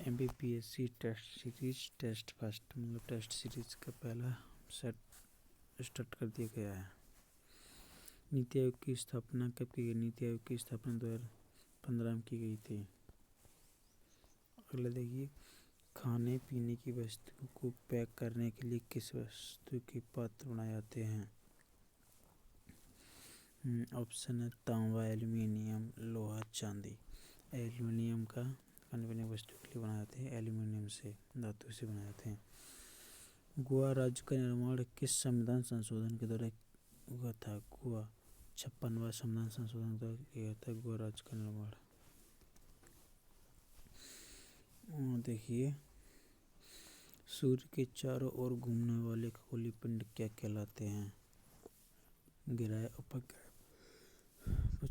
MBPSC test series test first मतलब test series का पहला सेट स्टार्ट कर दिया गया है। नीति आयोग की स्थापना कब की गई? नीति आयोग की स्थापना 2015 में की गई थी। अगला देखिए, खाने पीने की वस्तुओं को पैक करने के लिए किस वस्तु के पात्र बनाए जाते हैं? ऑप्शन है तांबा, एल्यूमिनियम, लोहा, चांदी। एल्यूमिनियम का खाने पीने की वस्तु के लिए बनाए जाते हैं, एल्यूमिनियम से धातु से बनाए जाते हैं। गोवा राज्य का निर्माण किस संविधान संशोधन के द्वारा हुआ था? गोवा 56वां संविधान संशोधन द्वारा किया था गोवा राज्य का निर्माण। देखिए, सूर्य के चारों ओर घूमने वाले खगोलीय पिंड क्या कहलाते हैं? ग्रह, उपग्रह,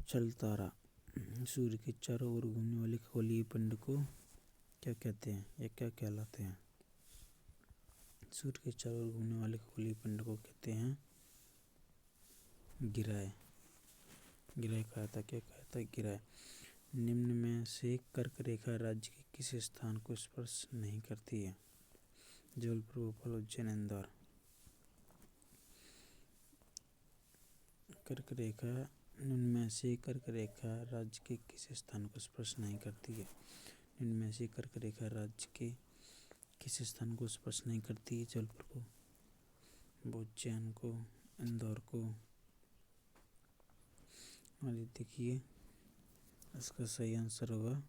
जल तारा। सूर्य के चारों ओर घूमने वाले खगोलीय पिंड को क्या कहते हैं या क्या कहलाते हैं? सूर्य के चारों ओर घूमने वाले खगोलीय पिंड को कहते हैं ग्रह। ग्रह कहा था, क्या कहा था? ग्रह। निम्न में से कर्क रेखा राज्य के किस स्थान को स्पर्श नहीं करती है? जबलपुर, भोपाल, उज्जैन, इंदौर। कर्क रेखा, निम्न में से कर्क रेखा राज्य के किस स्थान को स्पर्श नहीं करती है? निम्न में से कर्क रेखा राज्य के किस स्थान को स्पर्श नहीं करती है? जबलपुर को, उज्जैन को, इंदौर को। और देखिए, इसका सही आंसर होगा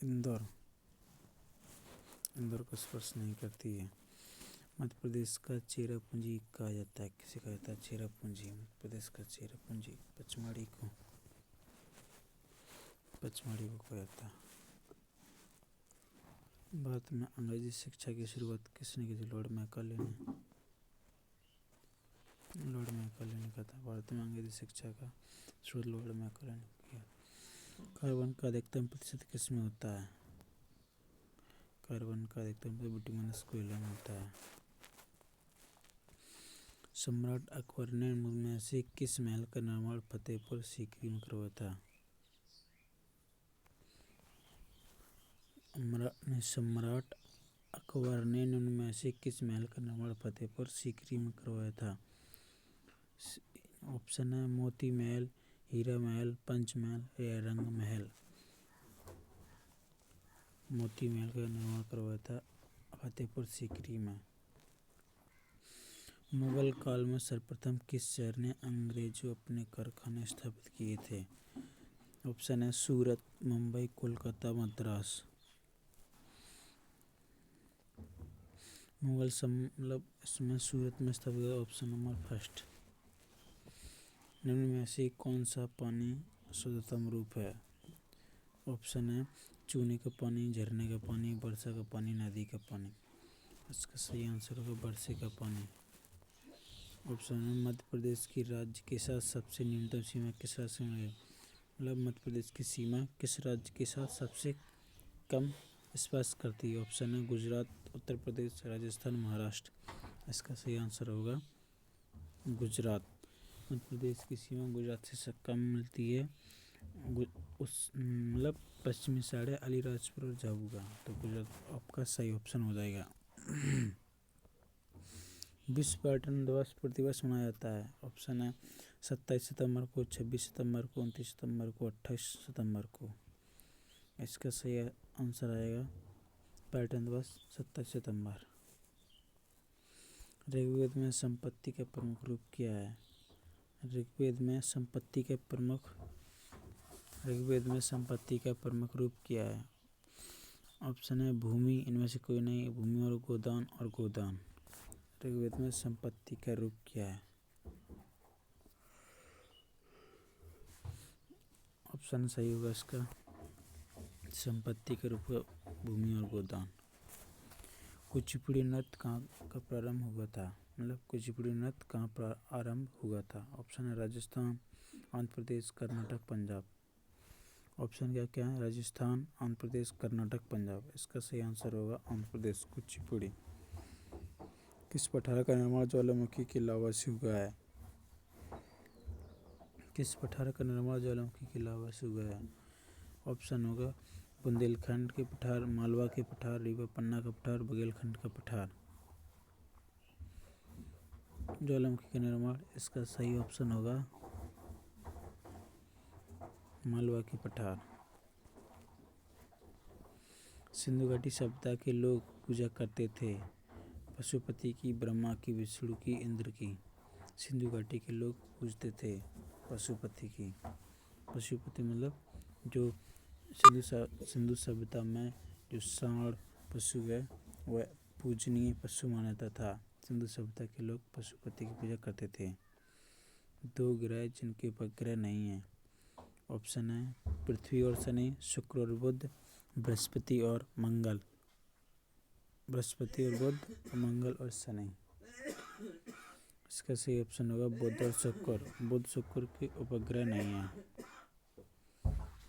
इंदौर। इंदौर को स्पर्श नहीं करती है। मध्य प्रदेश का चेरापूंजी कहा जाता है, किसे कहा जाता है? चेरापूंजी। मध्य प्रदेश का चेरापूंजी पचमढ़ी को कहा जाता है। भारत में अंग्रेजी शिक्षा की शुरुआत किसने की थी? लॉर्ड मैकाले ने कहा था। भारत में अंग्रेजी शिक्षा का शुरुआत लॉर्ड मैकाले ने किया। कार्बन का अधिकतम प्रतिशत किस में होता है? कार्बन का अधिकतम प्रतिशत बिटुमिनस कोयला में होता है। सम्राट अकबर ने में से किस महल का निर्माण फतेहपुर सीकरी में करवाया था? सम्राट अकबर ने निम्न में से किस महल का निर्माण फतेहपुर सीकरी में करवाया था? ऑप्शन है मोती महल, हीरा महल, पंचमहल या रंग महल। मोती महल का निर्माण करवाया था फतेहपुर सीकरी में। मुगल काल में सर्वप्रथम किस शहर ने अंग्रेजों अपने कारखाने स्थापित किए थे? ऑप्शन है सूरत, मुंबई, कोलकाता, मद्रास। मुगल मतलब इसमें सूरत में स्थापित हुआ। Option number first. निम्न में से कौन सा पानी शुद्धतम रूप है? ऑप्शन है चूने का पानी, झरने का पानी, वर्षा का पानी, नदी का पानी। इसका सही आंसर होगा वर्षा का पानी। ऑप्शन है मध्य प्रदेश की राज्य के साथ सबसे न्यूनतम सीमा किस राज्य में है? मतलब मध्य प्रदेश की सीमा किस राज्य के साथ सबसे कम स्पर्श करती है? ऑप्शन है गुजरात, उत्तर प्रदेश, राजस्थान, महाराष्ट्र। इसका सही आंसर होगा गुजरात। मध्य प्रदेश की सीमा गुजरात से कम मिलती है। उस मतलब पश्चिमी साइड है अलीराजपुर और झाबुआ, तो गुजरात आपका सही ऑप्शन हो जाएगा। विश्व पर्यटन दिवस प्रतिवर्ष मनाया जाता है। ऑप्शन है 27 सितंबर को, 26 सितंबर को, 29 सितंबर को, 28 सितंबर को। इसका सही आंसर आएगा पर्यटन दिवस 27 सितंबर। ऋग्वेद में संपत्ति का प्रमुख रूप क्या है? ऋग्वेद में संपत्ति का प्रमुख रूप क्या है? ऑप्शन है भूमि, इनमें से कोई नहीं, भूमि और गोदान। ऋग्वेद में संपत्ति का रूप क्या है? ऑप्शन सही होगा इसका संपत्ति का रूप भूमि और गोदान। कुचिपुड़ी नृत्य कहाँ का प्रारंभ हुआ था? मतलब कुचिपुड़ी नृत्य कहाँ प्रारंभ हुआ था? ऑप्शन है राजस्थान, आंध्र प्रदेश, कर्नाटक, पंजाब। ऑप्शन क्या है? राजस्थान, आंध्र प्रदेश, कर्नाटक, पंजाब। इसका सही आंसर होगा आंध्र प्रदेश, कुचिपुड़ी। किस पठार का निर्माण ज्वालामुखी की लावा से हुआ है? किस पठार का निर्माण ज्वालामुखी की लावा से हुआ है? ऑप्शन होगा बुंदेलखंड के पठार, मालवा के पठार, रीवा पन्ना का पठार, बुंदेलखंड का पठार। ज्वालामुखी का निर्माण, इसका सही ऑप्शन होगा मालवा के पठार। सिंधु घाटी सभ्यता के लोग पूजा करते थे पशुपति की, ब्रह्मा की, विष्णु की, इंद्र की। सिंधु घाटी के लोग पूजते थे पशुपति की। पशुपति मतलब जो सिंधु सभ्यता में जो सांड पशु है वह पूजनीय पशु माना था। सिंधु सभ्यता के लोग पशुपति की पूजा करते थे। 2 ग्रह जिनके उपग्रह नहीं है, ऑप्शन है पृथ्वी और शनि, शुक्र और बुध, बृहस्पति और मंगल। बृहस्पति और बुध, मंगल और शनि। इसका सही ऑप्शन होगा बुध और शुक्र। बुध शुक्र के उपग्रह नहीं है।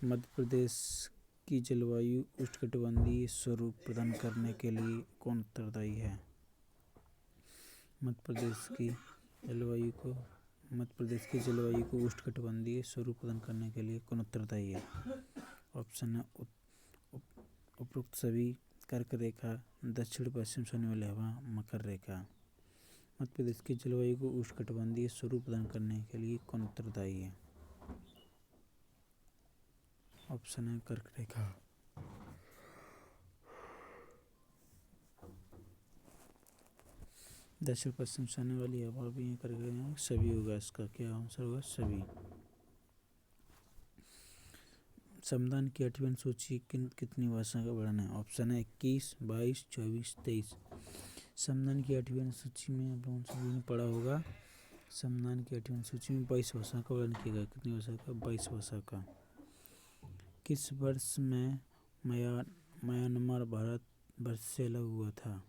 मध्य प्रदेश की जलवायु उष्णकटिबंधीय स्वरूप प्रदान करने के लिए कौन उत्तरदायी है? मध्य प्रदेश की जलवायु को उष्णकटिबंधीय स्वरूप प्रदान करने के लिए कौन उत्तरदायी है? ऑप्शन है उपरोक्त सभी, कर्क रेखा, दक्षिण पश्चिम सोने वाली हवा, मकर रेखा। मध्य प्रदेश की जलवायु को उष्णकटिबंधीय स्वरूप प्रदान करने के लिए कौन उत्तरदायी है? ऑप्शन है कर्क रेखा। दक्षिण पश्चिम सोने वाली हवा भी कर्क रेखा, सभी होगा। इसका क्या आंसर होगा? सभी। संविधान की 8वीं अनुसूची कितनी भाषा का वर्णन है? ऑप्शन है 21, 22, 24, 23। संविधान की 8वीं अनुसूची में आप सभी ने पढ़ा होगा। संविधान की 8वीं अनुसूची में 22 भाषा का वर्णन किया गया। कितनी भाषा का? 22 भाषा का। किस वर्ष में म्यांमार भारत वर्ष से अलग हुआ था?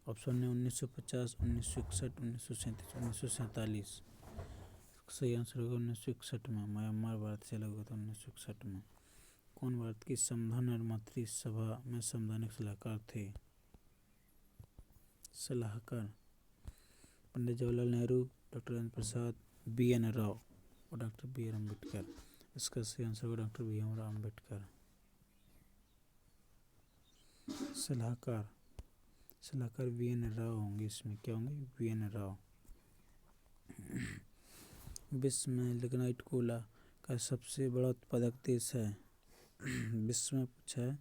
ऑप्शन है 1950, 1961, 1937, 1947। सही आंसर होगा 1961 में। म्यांमार भारत से अलग हुआ था 1961 में। कौन भारत की संविधान निर्मात्री सभा में संवैधानिक सलाहकार थे? सलाहकार पंडित जवाहरलाल नेहरू, डॉक्टर राजेंद्र प्रसाद, BN राव और डॉक्टर BR अम्बेडकर। इसका सही आंसर होगा डॉक्टर भीमराव अम्बेडकर। सलाहकार BN राव होंगे। इसमें क्या होंगे? BN राव। विश्व में लिग्नाइट कोला का सबसे बड़ा उत्पादक देश है? विश्व में पूछा है,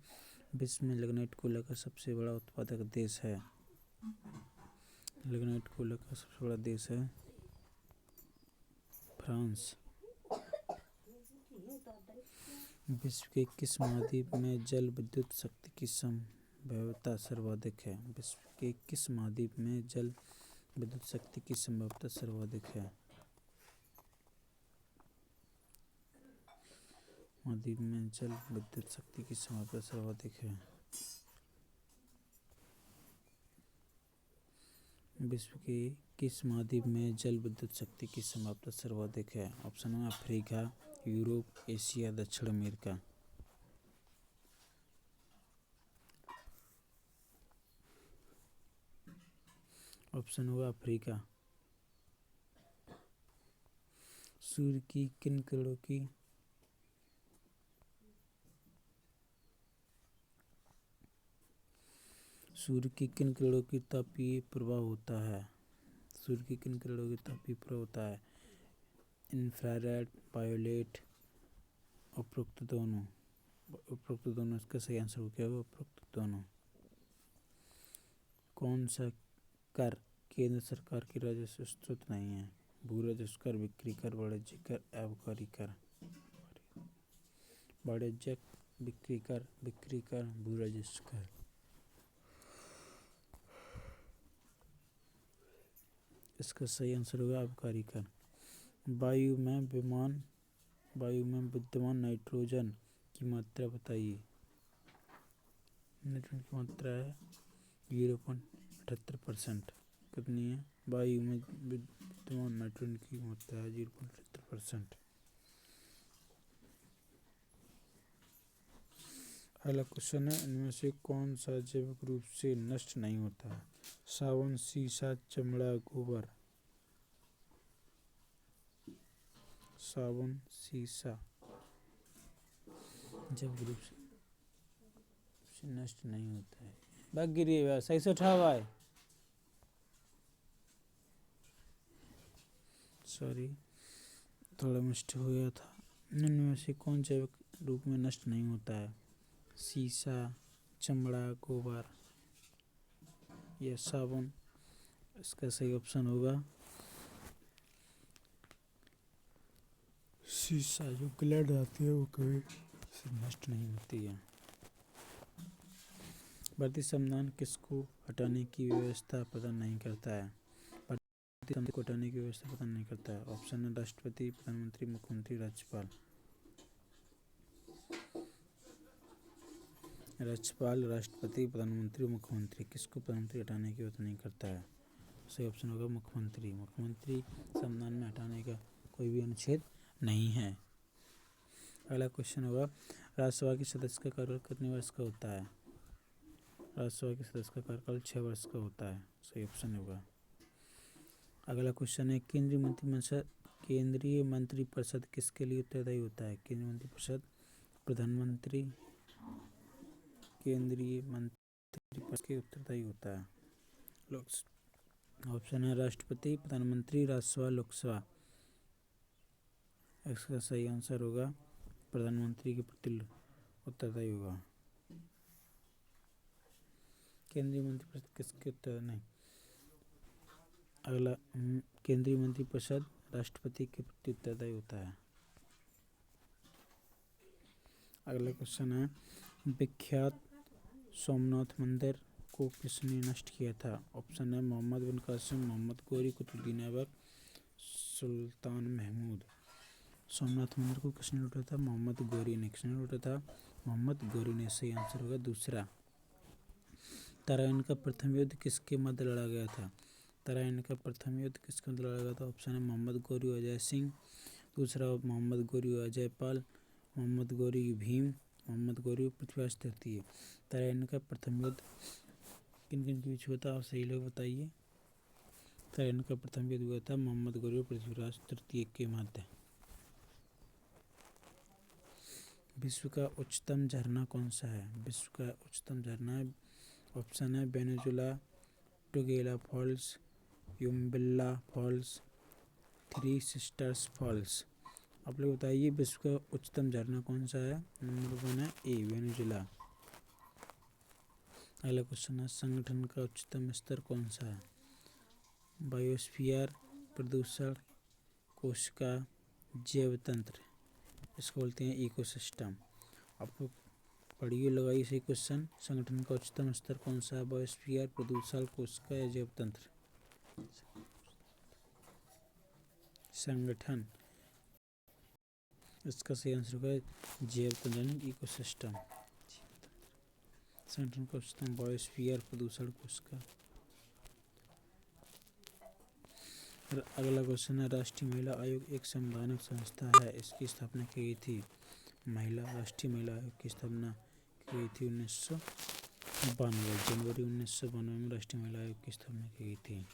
विश्व में लिग्नाइट कोला का सबसे बड़ा उत्पादक देश है? लिग्नाइट कोला का सबसे बड़ा देश है फ्रांस। विश्व के किस महाद्वीप में जल विद्युत शक्ति की संभाव्यता सर्वाधिक है? विश्व के किस महाद्वीप में जल विद्युत शक्ति की संभाव्यता सर्वाधिक है? महाद्वीप में जल विद्युत शक्ति की संभाव्यता सर्वाधिक है। विश्व के किस महाद्वीप में जल विद्युत शक्ति की संभाव्यता सर्वाधिक है? ऑप्शन है अफ्रीका, यूरोप, एशिया, दक्षिण अमेरिका। ऑप्शन होगा अफ्रीका। सूर्य की किन किरणों की तापीय प्रभाव होता है? सूर्य की किन किरणों की तापीय प्रभाव होता है? इंफ्रारेड, वायोलेट, उपरोक्त दोनों। इसका सही आंसर हो क्या होगा? उपरोक्त दोनों। कौन सा कर केंद्र सरकार की राजस्व स्रोत नहीं है? भू राजस्व कर, बिक्री कर, वाणिज्यिक कर, आबकारी कर। वाणिज्यिक, बिक्री कर, भू राजस्व कर। इसका सही आंसर होगा आबकारी कर। वायु में विद्यमान नाइट्रोजन की मात्रा बताइए। नाइट्रोजन की मात्रा है 0.78%। कितनी है? वायु में विद्यमान नाइट्रोजन की मात्रा है 0.78%। अगला क्वेश्चन है, इनमें से कौन सा जैविक रूप से नष्ट नहीं होता? साबुन, सीसा, चमड़ा, गोबर। साबुन, सीसा, जब ग्रुप से नष्ट नहीं होता है। बैग गिरी हुआ सही से उठा हुआ है, सॉरी थोड़ा मिस्टेक हो गया था। निम्न में से कौन जैविक रूप में नष्ट नहीं होता है? शीशा, चमड़ा, गोबर या साबुन। इसका सही ऑप्शन होगा शीशा। जो ग्लैड आती है वो कभी नष्ट नहीं होती है। भारतीय संविधान किसको हटाने की व्यवस्था प्रदान नहीं करता है? भारतीय संविधान को हटाने की व्यवस्था प्रदान नहीं करता है। ऑप्शन है राष्ट्रपति, प्रधानमंत्री, मुख्यमंत्री, राज्यपाल। राज्यपाल, राष्ट्रपति, प्रधानमंत्री, मुख्यमंत्री। किसको प्रधानमंत्री हटाने की व्यवस्था नहीं करता है? सही ऑप्शन होगा मुख्यमंत्री। मुख्यमंत्री संविधान में हटाने का कोई भी अनुच्छेद नहीं है। अगला क्वेश्चन होगा राज्यसभा के सदस्य का कार्यकाल कितने वर्ष का होता है? राज्यसभा के सदस्य का कार्यकाल 6 वर्ष का होता है। सही ऑप्शन होगा। अगला क्वेश्चन है केंद्रीय मंत्रिपरिषद किसके लिए उत्तरदायी होता है? केंद्रीय मंत्रिपरिषद प्रधानमंत्री, केंद्रीय मंत्रिपरिषद के उत्तरदायी होता है। ऑप्शन है राष्ट्रपति, प्रधानमंत्री, राज्यसभा, लोकसभा। इसका सही आंसर होगा प्रधानमंत्री के प्रति उत्तरदायी होगा। केंद्रीय मंत्रिपरिषद किसके उत्तर नहीं। अगला केंद्रीय मंत्रिपरिषद राष्ट्रपति के प्रति उत्तरदायी होता है। अगला क्वेश्चन है विख्यात सोमनाथ मंदिर को किसने नष्ट किया था? ऑप्शन है मोहम्मद बिन कासिम, मोहम्मद गौरी, कुतुबुद्दीन ऐबक, सुल्तान महमूद। सोमनाथ मंदिर को किसने लूटा था? मोहम्मद गौरी ने। किसने लूटा था? मोहम्मद गौरी ने। सही आंसर होगा दूसरा। तराइन का प्रथम युद्ध किसके मध्य लड़ा गया था? तराइन का प्रथम युद्ध किसके मध्य लड़ा गया था? ऑप्शन है मोहम्मद गौरी और अजय सिंह, दूसरा मोहम्मद गौरी और अजय पाल, मोहम्मद गौरी भीम, मोहम्मद गौरी पृथ्वीराज तृतीय। तराइन का प्रथम युद्ध किन किन के बीच हुआ था? आप सही लोग बताइए। तराइन का प्रथम युद्ध हुआ था मोहम्मद गौरी और पृथ्वीराज तृतीय के मध्य। विश्व का उच्चतम झरना कौन सा है? विश्व का उच्चतम झरना ऑप्शन है Venezuela, Tugela Falls, Yumbilla Falls, Three Sisters Falls. आप लोग बताइए विश्व का उच्चतम झरना कौन सा है? नंबर 1 है ए, वेनेजुला। अगला क्वेश्चन है संगठन का उच्चतम स्तर कौन सा है? बायोस्फीयर, प्रदूषण, कोशिका, जैव तंत्र। इसको बोलते हैं इकोसिस्टम। आप लोग पढ़िए, लगाइए सही क्वेश्चन। संगठन का उच्चतम स्तर कौन सा है? बायोस्फीयर, प्रदूषण, कोशिका या जैव तंत्र? संगठन। इसका सही आंसर होगा जैव तंत्र, इकोसिस्टम। संगठन का उच्चतम बायोस्फीयर, प्रदूषण, कोशिका। अगला क्वेश्चन है राष्ट्रीय महिला आयोग एक संवैधानिक संस्था है, इसकी स्थापना की गई थी। राष्ट्रीय महिला आयोग की स्थापना की गई थी 1992, जनवरी 1992 में राष्ट्रीय महिला आयोग की स्थापना की गई थी।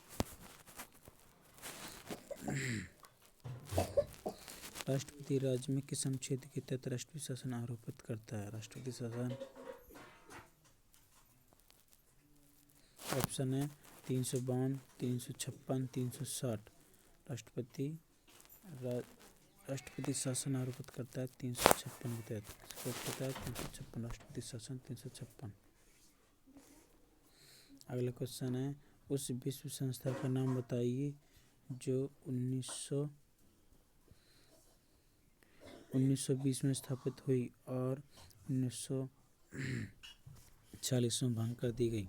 राष्ट्रपति राज्य में किस अनुच्छेद के तहत राष्ट्रीय शासन आरोपित करता है? राष्ट्रपति शासन ऑप्शन है 352, 356, 360। राष्ट्रपति शासन आरोपित करता है 356 के तहत। किसको पता है? 356, राष्ट्रपति शासन 356। अगला क्वेश्चन है उस विश्व संस्था का नाम बताइए जो 1920 में स्थापित हुई और 1940 में भंग कर दी गई।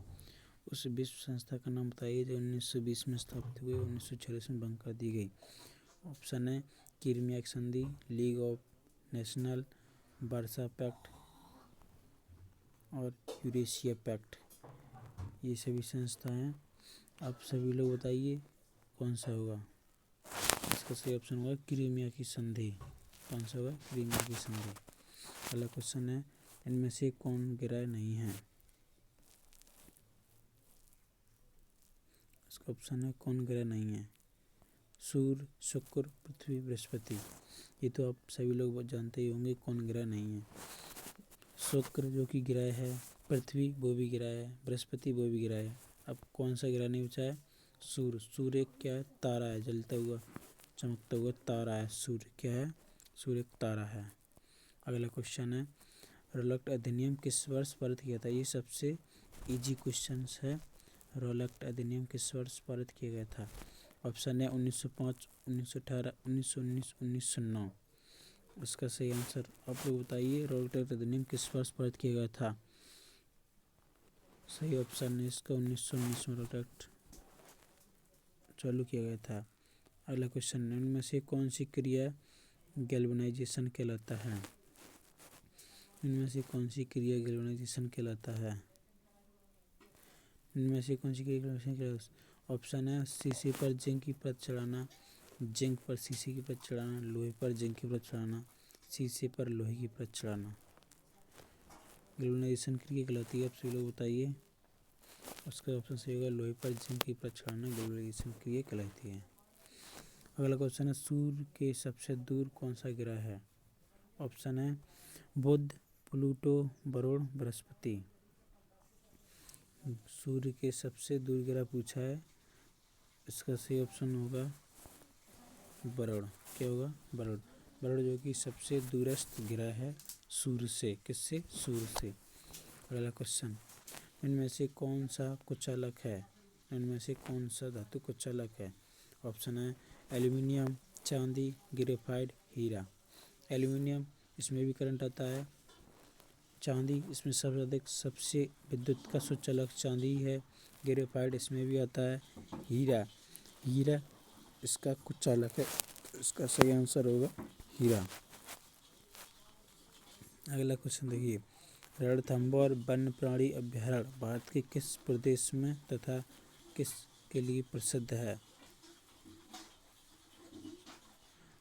उस विश्व संस्था का नाम बताइए जो 1920 में स्थापित हुई और 1940 में भंग कर दी गई। ऑप्शन है किरमिया संधि, league of national, Warsaw pact और यूरेशिया पैक्ट। ये सभी संस्थाएं। आप सभी लोग बताइए कौन सा होगा। इसका सही ऑप्शन होगा क्रीमिया की संधि। कौन सा होगा? क्रीमिया की संधि। अगला क्वेश्चन है इनमें से कौन ग्रह नहीं है? इसका ऑप्शन है कौन ग्रह नहीं है? सूर्य, शुक्र, पृथ्वी, बृहस्पति। ये तो आप सभी लोग जानते ही होंगे कौन ग्रह नहीं है। शुक्र जो कि ग्रह है, पृथ्वी वो भी ग्रह है, बृहस्पति वो भी ग्रह है। अब कौन सा ग्रह नहीं बचा है? सूर्य। सूर्य क्या है? तारा है, जलता हुआ चमकता हुआ तारा है। सूर्य क्या है? सूर्य एक तारा है। अगला क्वेश्चन है, रॉलेट अधिनियम किस वर्ष पारित किया था? ये सबसे इजी क्वेश्चन है। रॉलेट अधिनियम किस वर्ष पारित किया गया था? ऑप्शन है 1905, 1918, 1919, 1909। इसका सही आंसर आप लोग बताइए। रॉलेट अधिनियम किस वर्ष पारित किया गया था? सही ऑप्शन है इसका 1919 में रॉलेट चालू किया गया था। अगला क्वेश्चन, इनमें से कौन सी क्रिया गैल्वेनाइजेशन कहलाता है? इनमें से कौन सी क्रिया गैल्वेनाइजेशन कहलाता है? इनमें से कौन सी क्रिया गैल्वेनाइजेशन कहलाता? ऑप्शन है शीशे पर जिंक की परत चढ़ाना, जिंक पर शीशे की परत चढ़ाना, लोहे पर जिंक की परत चढ़ाना, शीशे पर लोहे की परत चढ़ाना। गैल्वेनाइजेशन क्रिया कहलाती है, आप सभी लोग बताइए। उसका ऑप्शन सही होगा, लोहे पर जिंक की परत चढ़ाना गैल्वेनाइजेशन क्रिया कहलाती है। अगला क्वेश्चन है, सूर्य के सबसे दूर कौन सा ग्रह है? ऑप्शन है बुध, प्लूटो, वरुण, बृहस्पति। सूर्य के सबसे दूर ग्रह पूछा है, इसका सही ऑप्शन होगा वरुण। क्या होगा? वरुण। वरुण जो कि सबसे दूरस्थ ग्रह है सूर्य से। किससे? सूर्य से। अगला क्वेश्चन, इनमें से कौन सा कुचालक है? इनमें से कौन सा धातु कुचालक है? ऑप्शन है एल्यूमिनियम, चांदी, ग्रेफाइट, हीरा। एल्यूमिनियम, इसमें भी करंट आता है। चांदी, इसमें सबसे अधिक सबसे विद्युत का सुचालक चांदी है। ग्रेफाइट, इसमें भी आता है। हीरा, हीरा इसका कुचालक है। इसका सही आंसर होगा हीरा। अगला क्वेश्चन देखिए, रणथंभौर वन्य प्राणी अभयारण्य भारत के किस प्रदेश में तथा किस के लिए प्रसिद्ध है?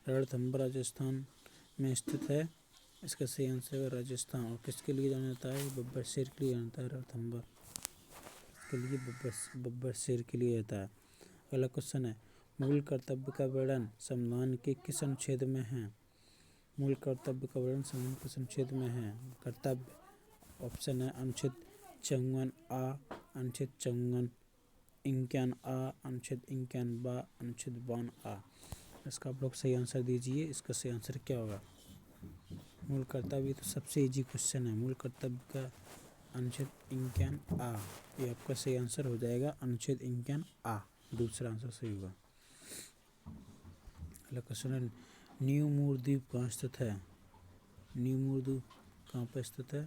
रणथंभौर राजस्थान में स्थित है। इसका सही आंसर है राजस्थान। और किसके लिए जाना जाता है? बब्बर शेर के लिए जाना जाता है। रणथंभौर के लिए बब्बर शेर के लिए जाता है। अगला क्वेश्चन है, मूल कर्तव्य का वर्णन संविधान के किस अनुच्छेद में है? मूल कर्तव्य का वर्णन संविधान किस अनुच्छेद में है? कर्तव्य, ऑप्शन है अनुच्छेद 54A, अनुच्छेद 51A, अनुच्छेद 51B, अनुच्छेद 52A। इसका आप लोग सही आंसर दीजिए। इसका सही आंसर क्या होगा? मूल कर्तव्य, तो सबसे इजी क्वेश्चन है। मूल कर्तव्य का अनुच्छेद 51A, ये आपका सही आंसर हो जाएगा। अनुच्छेद 51A दूसरा आंसर सही होगा। अगला क्वेश्चन है, न्यू मूर द्वीप कहाँ स्थित है? न्यू मूर द्वीप कहाँ पर स्थित है?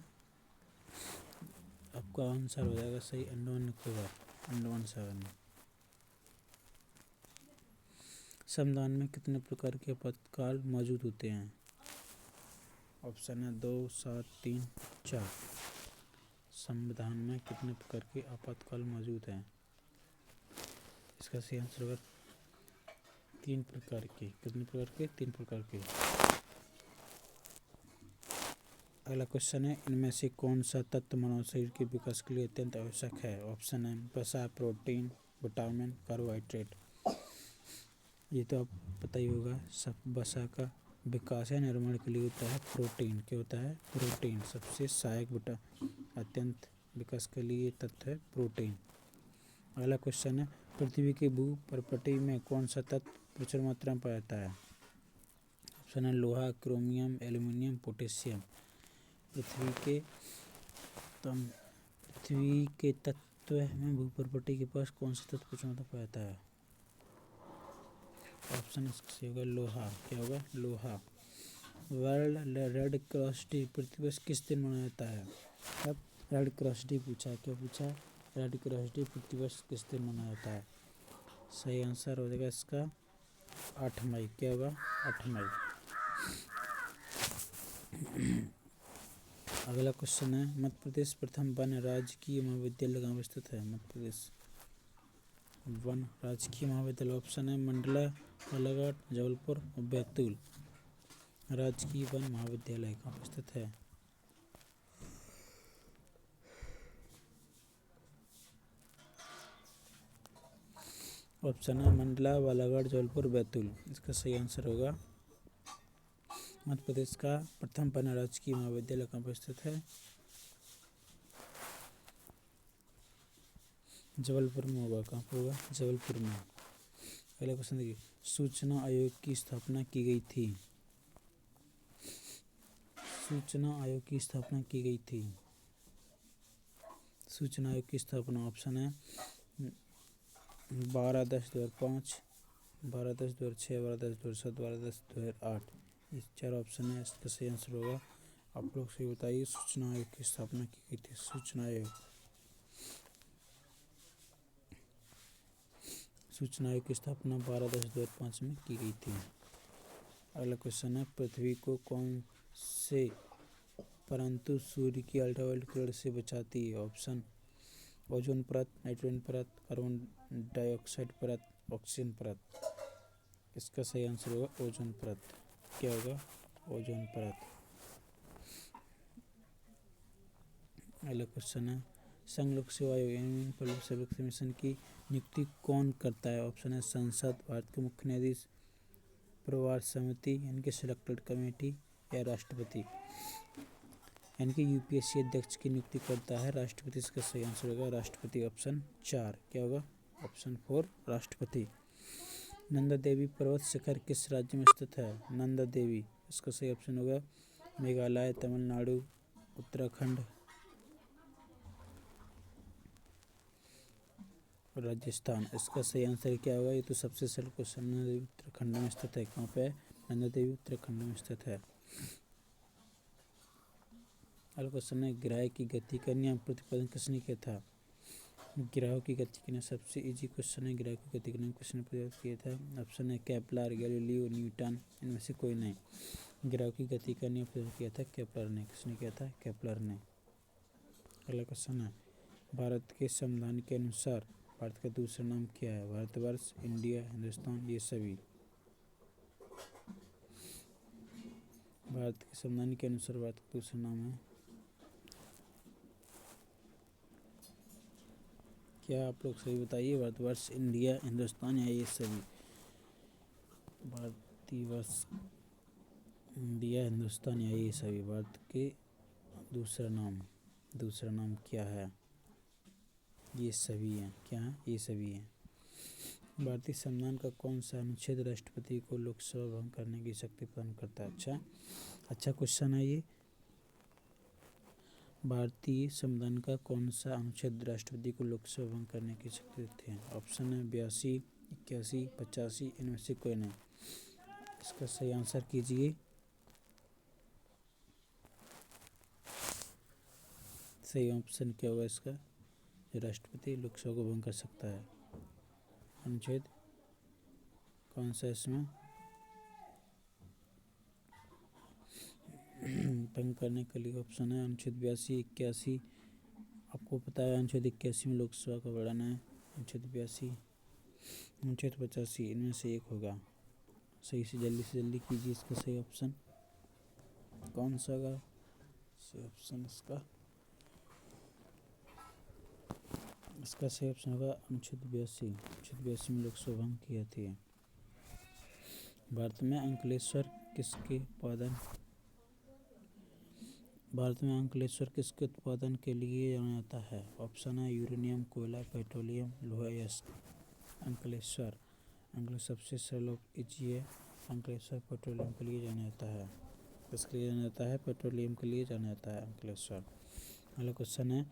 आपका आंसर हो जाएगा सही अंडमान निकोबार, अंडमान सागर में। संविधान में कितने प्रकार के आपातकाल मौजूद होते हैं? ऑप्शन है 2, 7, 3, 4। संविधान में कितने प्रकार के आपातकाल मौजूद हैं? इसका सही आंसर होगा 3 प्रकार के। कितने प्रकार के? 3 प्रकार के। अगला क्वेश्चन है, इनमें से कौन सा तत्व मानव शरीर के विकास के लिए अत्यंत आवश्यक है? ऑप्शन है वसा, प्रोटीन, विटामिन, कार्बोहाइड्रेट। ये तो आप पता ही होगा, सब वसा का विकास या निर्माण के लिए होता है प्रोटीन। क्या होता है? प्रोटीन। सबसे सहायक अत्यंत विकास के लिए तत्व है प्रोटीन। अगला क्वेश्चन है, पृथ्वी के भू परपटी में कौन सा तत्व प्रचुर मात्रा में पाया जाता है? ऑप्शन है लोहा, क्रोमियम, एल्यूमिनियम, पोटेशियम। पृथ्वी के तत्व में भूपर्पटी के पास कौन सा तत्व प्रचुर मात्रा में पाया जाता है? ऑप्शन इसका होगा लोहा। क्या होगा? लोहा। वर्ल्ड रेड क्रॉस डे पृथ्वी दिवस किस दिन मनाया जाता है? अब रेड क्रॉस डे पूछा है। क्या पूछा है? रेड क्रॉस डे पृथ्वी दिवस किस दिन मनाया जाता है? सही आंसर हो जाएगा इसका 8 मई। क्या होगा? 8 मई। अगला क्वेश्चन है, मध्य प्रदेश प्रथम वन राजकीय महाविद्यालय कहाँ स्थित है? मध्य प्रदेश वन राजकीय महाविद्यालय, ऑप्शन है मंडला, बालाघाट, जबलपुर और बैतूल। राजकीय वन महाविद्यालय कहाँ स्थित है? ऑप्शन है मंडला, बालाघाट, जबलपुर, बैतूल। इसका सही आंसर होगा मध्य प्रदेश का प्रथम पन्ना राजकीय महाविद्यालय कहाँ पर स्थित है? जबलपुर में होगा। कहाँ पर होगा? जबलपुर में। अगला क्वेश्चन देखिए, सूचना आयोग की स्थापना की गई थी? सूचना आयोग की स्थापना की गई थी। सूचना आयोग की स्थापना ऑप्शन है 12/10/2005, 12/10/2006, 12/10/2007, 12/10/2008। ये 4 ऑप्शन है, इसका सही आंसर होगा। आप लोग सही बताइए, सूचना आयोग की स्थापना की गई थी। सूचना आयोग की स्थापना 12/10/2005 में की गई थी। अगला क्वेश्चन है, पृथ्वी को कौन से परंतु सूर्य की अल्ट्रावायलेट किरण से बचाती है? ऑप्शन ओजोन परत, नाइट्रोजन परत, कार्बन डाइऑक्साइड परत, ऑक्सीजन परत। इसका सही आंसर होगा ओजोन परत। क्या होगा? ओजोन परत। अगला क्वेश्चन है, संघ लोक सेवा आयोग यूनियन पब्लिक सर्विस कमीशन की नियुक्ति कौन करता है? ऑप्शन है संसद, भारत के मुख्य न्यायाधीश, परिवार समिति यानी कि सिलेक्टेड कमेटी, या राष्ट्रपति यानी कि यूपीएससी अध्यक्ष की नियुक्ति करता है राष्ट्रपति। इसका सही आंसर होगा राष्ट्रपति। ऑप्शन 4। क्या होगा? ऑप्शन 4 राष्ट्रपति। नंदा देवी पर्वत शिखर किस राज्य में स्थित है? नंदा देवी, इसका सही ऑप्शन होगा मेघालय, तमिलनाडु, उत्तराखंड, राजस्थान। इसका सही आंसर क्या होगा? ये तो सबसे सरल क्वेश्चन। नंदा देवी उत्तराखंड में स्थित है। कहाँ पे है? नंदा देवी उत्तराखंड में स्थित है। अगला क्वेश्चन है, ग्रह की गति का नियम प्रतिपादन किसने किया था? ग्रहों की गति के नियम, सबसे इजी क्वेश्चन है। ग्रह की गति के नियम किसने प्रतिपादित किया था? ऑप्शन है केपलर, गैलीलियो, न्यूटन, इनमें से कोई नहीं। ग्रहों की गति का नियम प्रतिपादित किया था केपलर ने। किसने किया था? केपलर ने। अगला क्वेश्चन है, भारत के संविधान के अनुसार भारत का दूसरा नाम क्या है? भारतवर्ष, इंडिया, हिंदुस्तान, ये सभी। भारत के संविधान के अनुसार भारत का दूसरा नाम है क्या? आप लोग सही बताइए। भारतवर्ष, इंडिया, हिंदुस्तान, या ये सभी? भारतवर्ष, इंडिया, हिंदुस्तान, या ये सभी? भारत के दूसरा नाम क्या है? ये सभी हैं। क्या है? ये सभी हैं। भारतीय संविधान का कौन सा अनुच्छेद राष्ट्रपति को लोकसभा भंग करने की शक्ति प्रदान करता है? अच्छा क्वेश्चन है ये। भारतीय संविधान का कौन सा अनुच्छेद राष्ट्रपति को लोकसभा भंग करने की शक्ति देते हैं? ऑप्शन है 82, 81, 85, इनमें से कोई नहीं। इसका सही आंसर कीजिए। सही ऑप्शन क्या होगा इसका? राष्ट्रपति लोकसभा को भंग कर सकता है। अनुच्छेद कौन सा इसमें भंग करने के लिए? ऑप्शन है अनुच्छेद 82, 81। आपको पता है अनुच्छेद 81 में लोकसभा का वर्णन है। अनुच्छेद 82, अनुच्छेद 85, इनमें से एक होगा। सही से जल्दी कीजिए। इसका सही ऑप्शन कौन सा होगा? सही ऑप्शन इसका सही ऑप्शन होगा अनुच्छेद 82। अनुच्छेद 82 में लोकसभा भंग की जाती है। भारत में अंकलेश्वर किसके उत्पादन के लिए जाना जाता है? ऑप्शन है यूरेनियम, कोयला, पेट्रोलियम, लोहा, इस्क। अंकलेश्वर सबसे सरल इजी है। अंकलेश्वर पेट्रोलियम के लिए जाना जाता है। किसके लिए जाना जाता है? पेट्रोलियम के लिए जाना जाता है अंकलेश्वर। अगला क्वेश्चन है,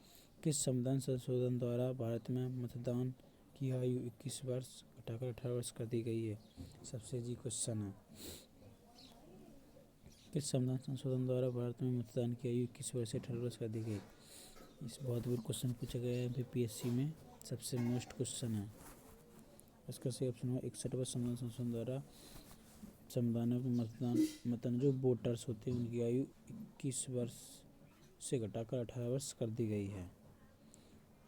किस संविधान संशोधन द्वारा भारत में मतदान की आयु 21 वर्ष घटाकर 18 वर्ष कर दी गई है? सबसे इजी क्वेश्चन है। किस संविधान संशोधन द्वारा भारत में मतदान की आयु 21 वर्ष से 18 वर्ष कर दी गई? इस बहुत बार क्वेश्चन पूछा गया है बीपीएससी में। सबसे मोस्ट क्वेश्चन है। इसका सही ऑप्शन है 61वां संविधान संशोधन द्वारा संविधानों में मतदान जो वोटर्स होते हैं उनकी आयु 21 वर्ष से घटाकर 18 वर्ष कर दी गई है।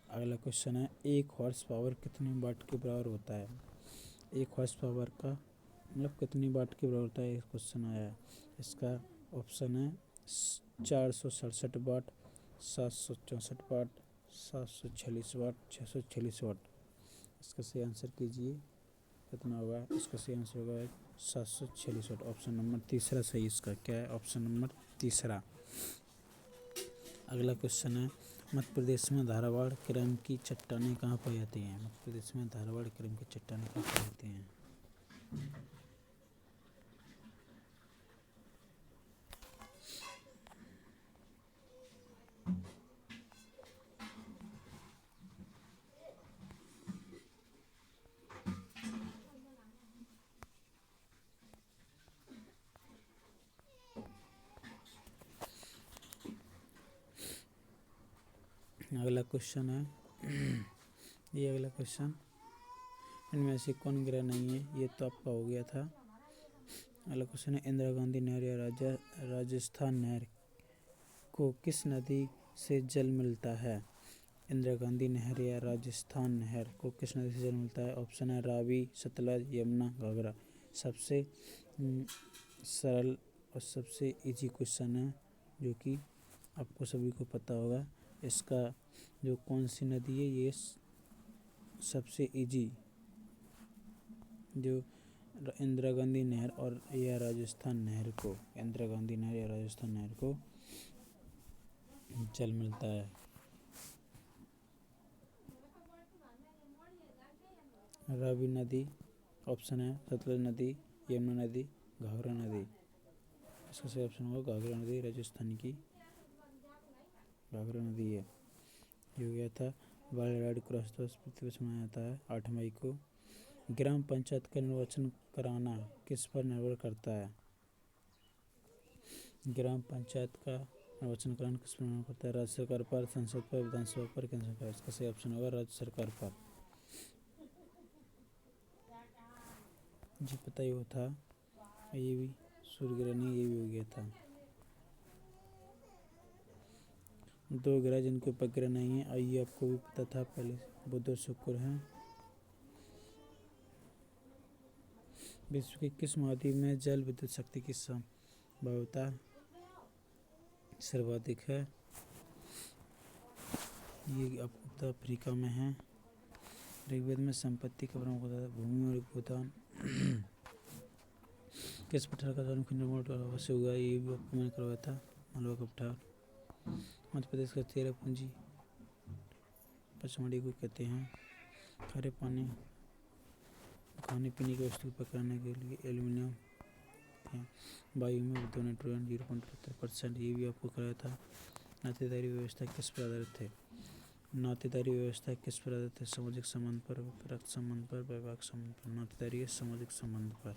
अगला क्वेश्चन है, 1 हॉर्स पावर कितने वाट के बराबर होता है? 1 हॉर्स पावर का मतलब कितनी वाट के बराबर होता है? एक क्वेश्चन आया है। इसका ऑप्शन है 467 वाट, 764 वाट, 746 वाट, 646 वाट। इसका सही आंसर कीजिए। कितना होगा? इसका सही आंसर होगा 746। ऑप्शन नंबर तीसरा सही इसका क्या है? ऑप्शन नंबर तीसरा। अगला क्वेश्चन है, मध्य प्रदेश में धारवाड़ क्रम की चट्टानें कहाँ पाई जाती हैं? मध्य प्रदेश में धारवाड़ क्रम की चट्टानें कहाँ पाई जाती हैं? अगला क्वेश्चन है ये अगला क्वेश्चन, इनमें से कौन ग्रह नहीं है? ये तो आपका हो गया था। अगला क्वेश्चन है, इंदिरा गांधी नहर या राजस्थान नहर को किस नदी से जल मिलता है? इंदिरा गांधी नहर या राजस्थान नहर को किस नदी से जल मिलता है? ऑप्शन है रावी, सतलज, यमुना, घाघरा। सबसे सरल और सबसे इजी क्वेश्चन है, जो कि आपको सभी को पता होगा। इसका जो कौन सी नदी है, ये सबसे इजी, जो इंदिरा गांधी नहर और या राजस्थान नहर को, इंदिरा गांधी नहर या राजस्थान नहर को जल मिलता है। रावी नदी ऑप्शन है, सतलज नदी, यमुना नदी, घाघरा नदी। इसका सही ऑप्शन होगा घाघरा नदी, राजस्थान की घाघरा नदी है। ये हो गया था। वर्ल्ड रेड क्रॉस दिवस प्रतिवर्ष मनाया जाता है 8 मई को। ग्राम पंचायत का निर्वाचन कराना किस पर निर्भर करता है? ग्राम पंचायत का निर्वाचन कराना किस पर निर्भर करता है? राज्य सरकार पर, संसद पर, विधानसभा पर, केंद्र सरकार। इसका सही ऑप्शन होगा राज्य सरकार पर। जी पता ही वो था, ये भी सूर्य ग्रह नहीं, ये भी हो गया था। 2 ग्रह जिनके उपग्रह नहीं है, ये आपको भी पता था पहले, बुध और शुक्र हैं। विश्व के किस महाद्वीप में जल विद्युत शक्ति की संभाव्यता सर्वाधिक है? ये आपको पता अफ्रीका में है। ऋग्वेद में संपत्ति का प्रमुख होता है भूमि और भूदान। किस पठार का जन्म खंडवा से हुआ? ये भी आपको मैंने करवाया था, मालवा का पठार। मध्य प्रदेश का चेरापूंजी पचमढ़ी को कहते हैं। खारे पानी खाने पीने की वस्तु पकाने के लिए एल्यूमिनियम है। वायु में विद्युत नाइट्रोजन 0.78%। ये भी आपको कराया था। नातेदारी व्यवस्था किस पर आधारित है? नातेदारी व्यवस्था किस पर आधारित है? सामाजिक संबंध पर, रक्त संबंध पर, वैवाहिक संबंध पर। नातेदारी सामाजिक संबंध पर।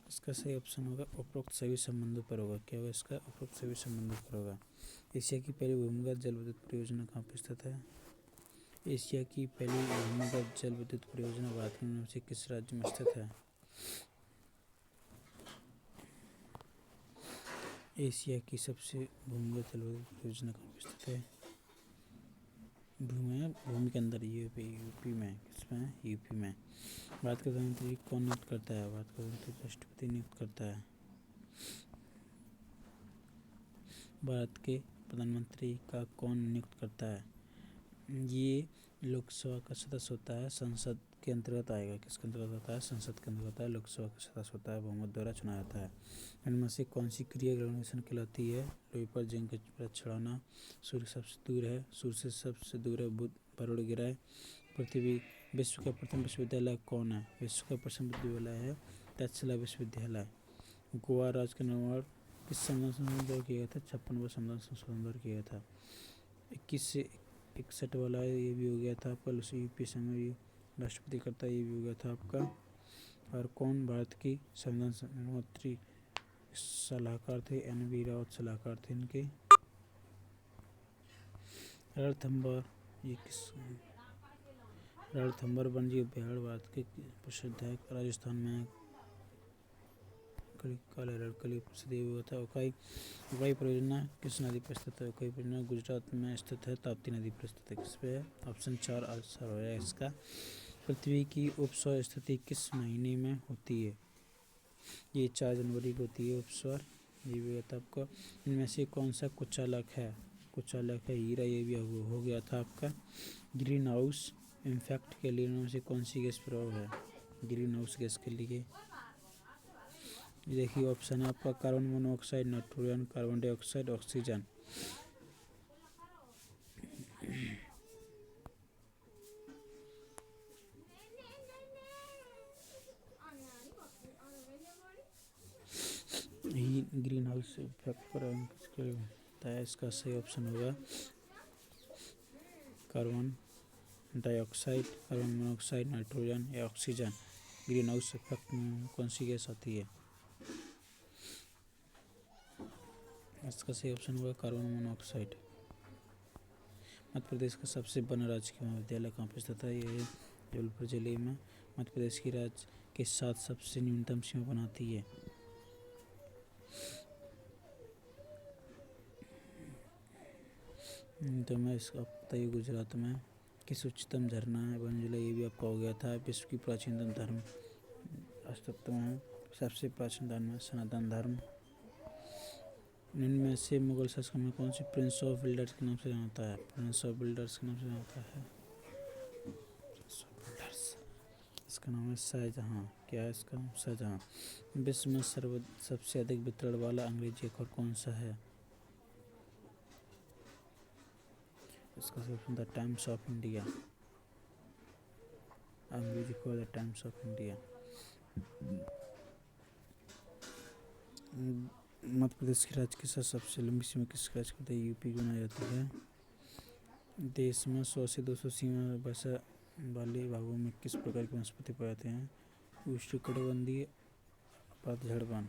इसका सही ऑप्शन होगा उपरोक्त सभी संबंधों पर होगा। क्या होगा इसका? उपरोक्त सभी संबंधों पर होगा। एशिया की पहली भूमिगत जल विद्युत परियोजना कहाँ पर स्थित है? एशिया की पहली भूमिगत जल विद्युत परियोजना भारत में निम्न में से किस राज्य में स्थित है? एशिया की सबसे भूमिगत जल विद्युत परियोजना कहाँ पर स्थित है? भूमि के अंदर, यूपी में। किसमें? यूपी में। भारत का प्रधानमंत्री कौन नियुक्त करता है? भारत का प्रधानमंत्री राष्ट्रपति नियुक्त करता है। भारत के प्रधानमंत्री का कौन नियुक्त करता है? ये लोकसभा का सदस्य होता है, संसद के अंतर्गत आएगा। किसके अंतर्गत होता है? संसद के अंतर्गत आता है, लोकसभा का सदस्य होता है, बहुमत द्वारा चुना जाता है। इनमें से कौन सी क्रिया ग्रेविटेशन कहलाती है? लोहे पर जिंक का परत चढ़ाना। सूर्य सबसे दूर है, सूर्य से सबसे दूर है बुध, वरुण ग्रह, पृथ्वी। विश्व का प्रथम विश्वविद्यालय कौन है? विश्व का प्रथम विश्वविद्यालय है तक्षशिला विश्वविद्यालय। गोवा राज्य का निर्माण किस संविधान संशोधन द्वारा किया गया था? 56वां संविधान संशोधन द्वारा किया गया था। 21 से 61 वाला ये भी हो गया था आपका। यूपी समय राष्ट्रपति करता, ये भी हो गया था आपका। और कौन भारत की संविधान निर्मात्री सलाहकार थे? NV रावत सलाहकार थे इनके। रणथंभौर, ये किस? रणथंभौर वन्यजीव अभयारण्य भारत के प्रसिद्ध है, राजस्थान में। काला रणकली प्रसिद्ध हुआ था। उकाई परियोजना किस नदी पर स्थित है? उकाई परियोजना गुजरात में स्थित है, ताप्ती नदी पर स्थित है। किस पे है? ऑप्शन 4 आंसर हो जाएगा इसका। पृथ्वी की उपसौर स्थिति किस महीने में होती है? ये 4 जनवरी को होती है उपसौर। ये भी होता है आपको। इनमें से कौन सा कुचालक है? कुचालक है, हीरा, ये भी हो गया था आपका। ग्रीन हाउस इम्फेक्ट के लिए इनमें से कौन सी गैस प्रभाव है ग्रीन हाउस गैस के लिए? ये देखिए ऑप्शन है आपका carbon monoxide, nitrogen, carbon dioxide, oxygen. ही ग्रीन हाउस इफेक्ट पर किसके होता है? इसका सही ऑप्शन होगा carbon dioxide, carbon monoxide, nitrogen या ऑक्सीजन। ग्रीन हाउस इफेक्ट में कौन सी गैस आती है? इसका सही ऑप्शन होगा कार्बन मोनोऑक्साइड। मध्य प्रदेश का सबसे बड़ा राजकीय महाविद्यालय कहाँ पर स्थित है? ये जबलपुर जिले में मध्य प्रदेश की राज्य के साथ सबसे न्यूनतम सीमा बनाती है। तो मैं इसका बताइए गुजरात में किस उच्चतम झरना है? बनजुला, ये भी आपका हो गया था। विश्व की प्राचीनतम धर्म अस्तित्व में सबसे प्राचीन धर्म है सनातन धर्म। इनमें से मुगल शासकों में कौन सी प्रिंस ऑफ बिल्डर्स के नाम से जाना जाता है? प्रिंस ऑफ बिल्डर्स के नाम से जाना जाता है प्रिंस ऑफ बिल्डर्स। इसका नाम है शाहजहां। क्या है इसका? शाहजहां। विश्व में सबसे अधिक वितरण वाला अंग्रेजी अखबार कौन सा है? इसका सही द टाइम्स ऑफ इंडिया। अंग्रेजी अखबार the times of India. Madhya Pradesh की राज्य के साथ सबसे लंबी सीमा किस राज्य के यूपी को बनाई जाती है? देश में 100 से 200 सीमा वर्षा वाले भागों में किस प्रकार की वनस्पति पाए जाते हैं? उष्णकटिबंधीय, पतझड़ वन।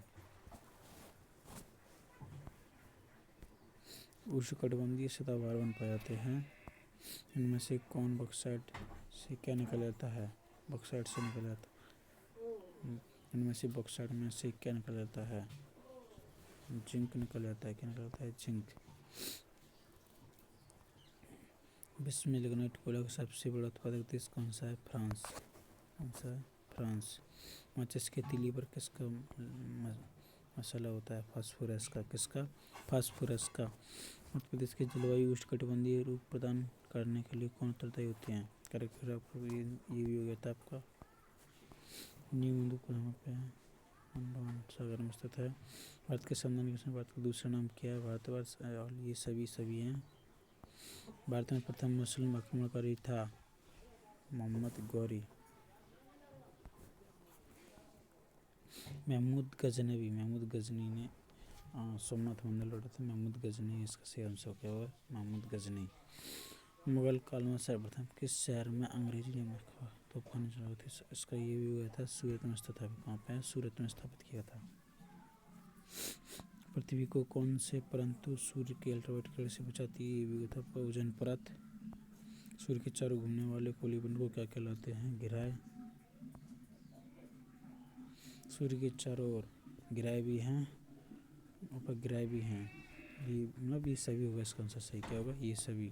उष्णकटिबंधीय सदाबहार वन पाए जाते हैं। इनमें से कौन बॉक्साइट से क्या निकल जाता है? बॉक्साइट से निकल जाता है। इनमें से बॉक्साइट में से क्या निकल जाता है? जिंक निकल जाता है। क्या निकल जाता है? जिंक। विश्व में लिग्नाइट कोयला का सबसे बड़ा उत्पादक देश कौन सा है? फ्रांस। कौन सा है? फ्रांस। माचिस के तीली पर किसका मसाला होता है? फास्फोरस का। किसका? फास्फोरस का। मध्य प्रदेश की जलवायु उष्णकटिबंधीय रूप प्रदान करने के लिए कौन उत्तरदायी होते हैं? करेक्ट। ये भी हो गया था आपका। न्यू इंदु कहाँ पे है? अंडमान सागर में स्थित है। भारत के संविधान के अनुसार भारत का दूसरा नाम क्या है? भारतवर्ष। और ये सभी हैं। भारत में प्रथम मुस्लिम आक्रमणकारी था मोहम्मद गौरी। महमूद गजनवी ने सोमनाथ मंदिर लौटा था। महमूद गजनी इसका सही आंसर क्या हुआ? महमूद गजनी। मुगल काल में सर्वप्रथम किस शहर में अंग्रेजी ने तूफान चलाए थे? इसका ये भी हुआ था सूरत में स्थित है। कहाँ पे है? सूरत में स्थापित किया था। पृथ्वी को कौन से परंतु सूर्य के अल्ट्रावायलेट किरण से बचाती है? ये भी हुआ था ओजोन परत। सूर्य के चारों घूमने वाले कोलिबंड को क्या कहलाते हैं? गिरह। सूर्य के चारों ओर गिरह भी हैं, उपग्रह भी हैं। ये मतलब ये सभी होगा। इसका आंसर सही क्या होगा? ये सभी।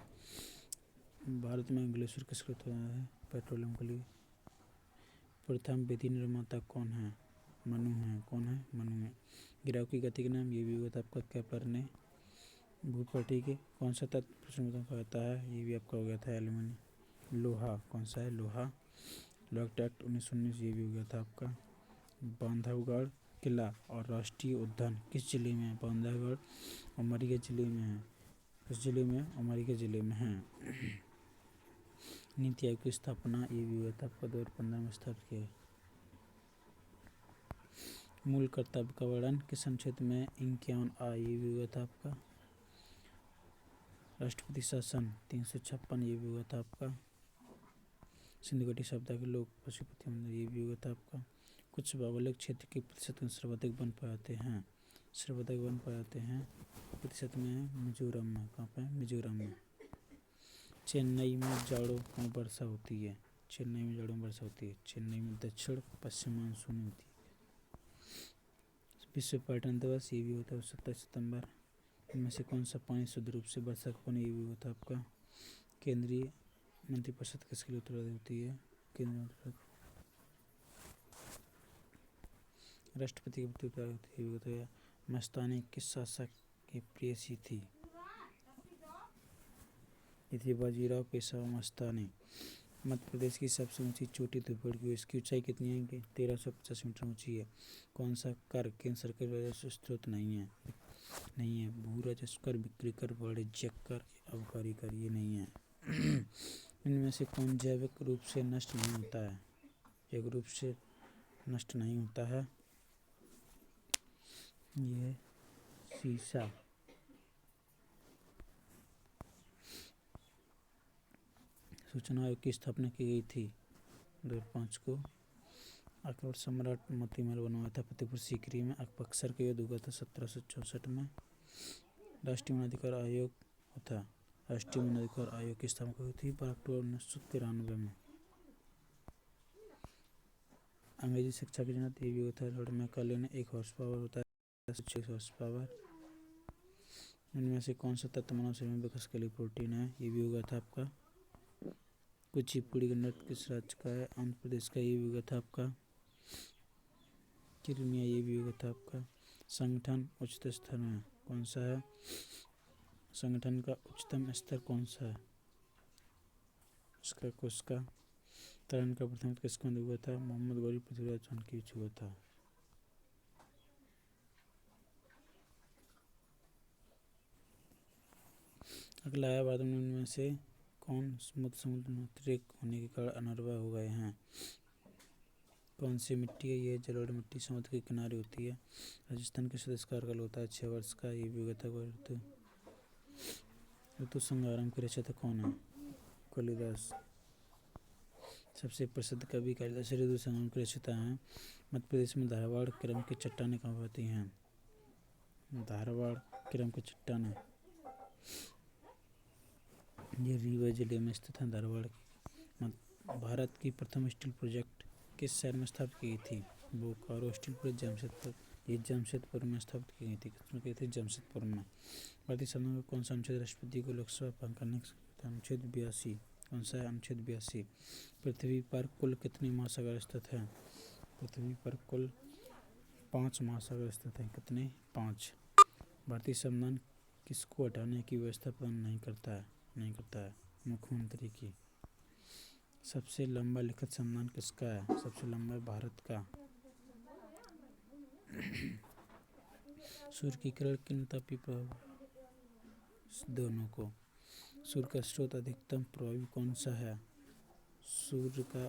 भारत में ग्लेशियर किसका उत्पादन है? पेट्रोलियम के लिए। प्रथम विधि निर्माता कौन है? मनु है। कौन है? मनु है। गिराव की गति के नाम ये भी हुआ था आपका केपलर ने। भूपटि के कौन सा तत्व प्रचुर पाता है? ये भी आपका हो गया था एल्यूमिनियम। लोहा। कौन सा है? लोहा। लोक एक्ट 1919 ये भी हो गया था आपका। बांधवगढ़ किला और राष्ट्रीय उद्यान किस जिले में है? बांधवगढ़ उमरिया जिले में है। किस जिले में? उमरिया जिले में है। नीति आयोग की स्थापना ये भी हुआ था आपका 2015 में स्थापित किया। मूल कर्तव्य का वर्णन किस अनुच्छेद में इक्यावन आ ये भी हुआ था आपका। राष्ट्रपति शासन 356 ये भी हुआ था आपका। सिंधु घाटी सभ्यता के लोग पशुपति मंदिर ये भी हुआ था आपका। कुछ भौगोलिक क्षेत्र के प्रतिशत में सर्वाधिक वन पाए जाते हैं। सर्वाधिक वन पाए जाते हैं प्रतिशत में मिजोरम में। कहाँ पे? मिजोरम में। चेन्नई में जाड़ों में वर्षा होती है। चेन्नई में जाड़ों में वर्षा होती है। चेन्नई में दक्षिण पश्चिम मानसून होती है। विश्व पर्यटन दिवस ये भी होता है 27 सितंबर। इनमें से कौन सा पानी शुद्ध रूप से वर्षा का पानी? ये भी होता है आपका। केंद्रीय मंत्रिपरिषद किसके लिए उत्तरदायी होती है? केंद्रीय मंत्रिपरिषद राष्ट्रपति की उत्तरदायी होती है। होता है मस्तानी किस शासक की प्रेयसी थी? ये थी बाजीराव पेशवा मस्तानी। मध्य प्रदेश की सबसे ऊंची चोटी धूपगढ़ की, इसकी ऊंचाई कितनी है कि 1350 मीटर ऊंची है। कौन सा कर केंद्र सरकार राजस्व स्रोत नहीं है। भू राजस्व कर, बिक्री कर, वाणिज्यिक कर, आबकारी कर, ये नहीं है। इनमें से कौन जैविक रूप से नष्ट नहीं होता है? जैविक रूप से नष्ट नहीं होता है ये शीशा। सूचना आयोग की स्थापना की गई थी 2005 को। अकबर सम्राट मोती महल बनवाया था फतेहपुर सीकरी में। बक्सर का युद्ध हुआ था 1764 में। राष्ट्रीय वनाधिकार आयोग था। राष्ट्रीय वनाधिकार आयोग की स्थापना हुई थी 12 अक्टूबर 1993 में। अंग्रेजी शिक्षा की जनक ये भी होता है लॉर्ड मैकाले ने। 1 हॉर्स पावर होता है 6 हॉर्स पावर। इनमें से कौन सा तत्व मानव शरीर में विकास के लिए प्रोटीन है? ये भी होगा था आपका। कुचिपुड़ी गणराज्य किस राज्य का है? आंध्र प्रदेश का। ये भी होगा था आपका। क्रीमिया, ये भी होगा था आपका। संगठन उच्चतम स्तर में कौन सा है? संगठन का उच्चतम स्तर कौन सा है? उसका कोस्का। तरण का प्रथम किसके मध्य हुआ था? मोहम्मद गौरी पृथ्वीराज चौहान के बीच हुआ था। अगला है भारत में से कौन समुद्र नैत्रिक होने के कारण अनर्वा हो गए हैं? कौन सी मिट्टी है? ये जलोढ़ मिट्टी समुद्र के किनारे होती है। राजस्थान के सदस्य कार्यकाल होता है 6 वर्ष का। ये भी होगा था ऋतु संहारम के रचयिता कौन है? कालिदास। सबसे प्रसिद्ध कवि कालिदास ऋतु संहारम के रचयिता हैं। मध्य प्रदेश में धारवाड़ क्रम की चट्टानें कहाँ पाती हैं? धारवाड़ क्रम की चट्टानें ये रीवा जिले में स्थित है। धारवाड़ की। भारत की प्रथम स्टील प्रोजेक्ट किस शहर में स्थापित की गई थी? Bokaro steel project Jamshedpur. ये जमशेदपुर में स्थापित की गई थी। किसमें की थी? जमशेदपुर में। भारतीय संविधान का कौन सा अनुच्छेद राष्ट्रपति को लोकसभा पास करने का? अनुच्छेद 82। कौन सा है? अनुच्छेद 82। पृथ्वी पर कुल कितने महासागर स्थित हैं? पृथ्वी पर कुल 5 महासागर स्थित हैं। कितने? 5। भारतीय संविधान किसको हटाने की व्यवस्था प्रदान नहीं करता है? मुख्यमंत्री की। सबसे लंबा लिखित संविधान किसका है? सबसे लंबा भारत का। सूर्य की किरण किन तापीय प्रभाव दोनों को? सूर्य का स्रोत अधिकतम प्रभावी कौन सा है? सूर्य का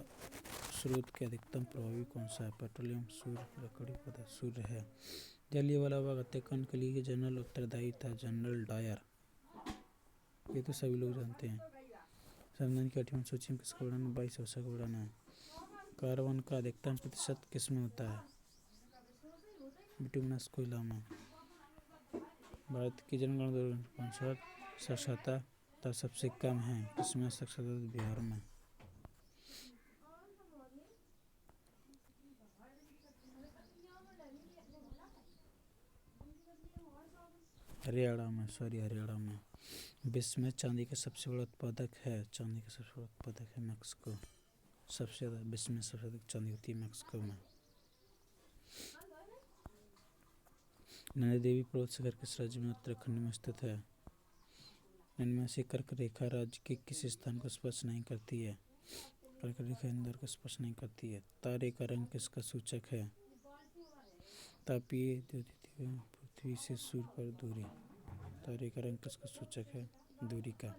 स्रोत के अधिकतम प्रभावी कौन सा है? पेट्रोलियम, सूर्य, लकड़ी, पदार्थ। सूर्य है। जलियांवाला बाग हत्याकांड के लिए जनरल उत्तरदायी था जनरल डायर। ये तो सभी लोग जानते हैं। संविधान की 8वीं सूची में किसका वर्णन है? 22 वर्षों का वर्णन है। कार्बन का अधिकतम प्रतिशत किसमें होता है? बिटुमिनस कोयला में। भारत की जनगणना 2005 साक्षरता सबसे कम है। किसमें? साक्षरता बिहार में। हरियाणा में। विश्व में चांदी का सबसे बड़ा उत्पादक है। चांदी का सबसे बड़ा उत्पादक है मैक्सिको। सबसे ज्यादा विश्व में सबसे अधिक चांदी होती है मैक्सिको में। नंदा देवी पर्वत शिखर किस राज्य में? उत्तराखंड में स्थित है। इनमें से कर्क रेखा राज्य के किस स्थान को स्पर्श नहीं करती है? कर्क रेखा इंदौर को स्पर्श नहीं करती है। तारे का रंग किसका सूचक है? तापीय द्युतियों पृथ्वी से सूर्य पर दूरी। तारे का रंग किसका सूचक है? दूरी का।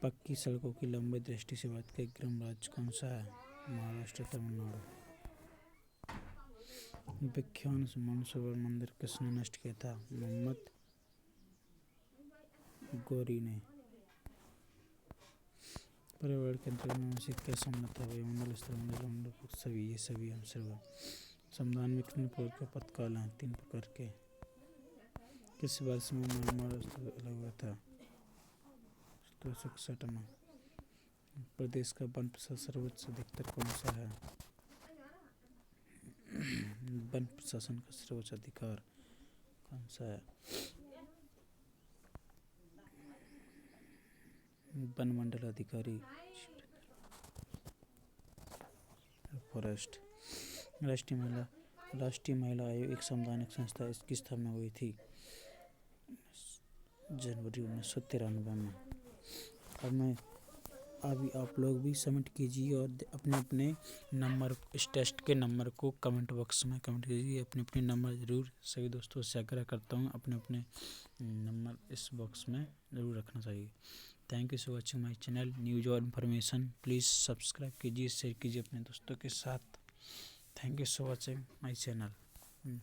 पक्की सड़कों की लंबी दृष्टि से भारत का गृह राज्य कौन सा है? महाराष्ट्र, तमिलनाडु। विख्यात मानसरोवर मंदिर किसने नष्ट किया था? मोहम्मद गौरी ने। पर्यावरण के अंतर्गत से क्या सम्मत है? वायुमंडल, स्थलमंडल, सभी। ये सभी हम सर्व। संविधान में कितने प्रकार के पदकाल हैं? 3 प्रकार के। किस वर्ष में म्यांमार अलग हुआ था? 1961 में। प्रदेश का वन प्रशासन सर्वोच्च अधिकार कौन सा है? वन प्रशासन का सर्वोच्च अधिकार कौन सा है? वन मंडल अधिकारी। फॉरेस्ट। राष्ट्रीय महिला आयोग एक संवैधानिक संस्था है। इसकी स्थापना हुई थी जनवरी 1993 में। अब मैं अभी आप लोग भी सबमिट कीजिए और अपने अपने नंबर, इस टेस्ट के नंबर को कमेंट बॉक्स में कमेंट कीजिए। अपने अपने नंबर ज़रूर सभी दोस्तों से आग्रह करता हूँ, अपने अपने नंबर इस बॉक्स में ज़रूर रखना चाहिए। Thank you so watching my channel news और इन्फॉर्मेशन। प्लीज़ सब्सक्राइब कीजिए, शेयर कीजिए अपने दोस्तों के साथ। Thank you so watching my channel.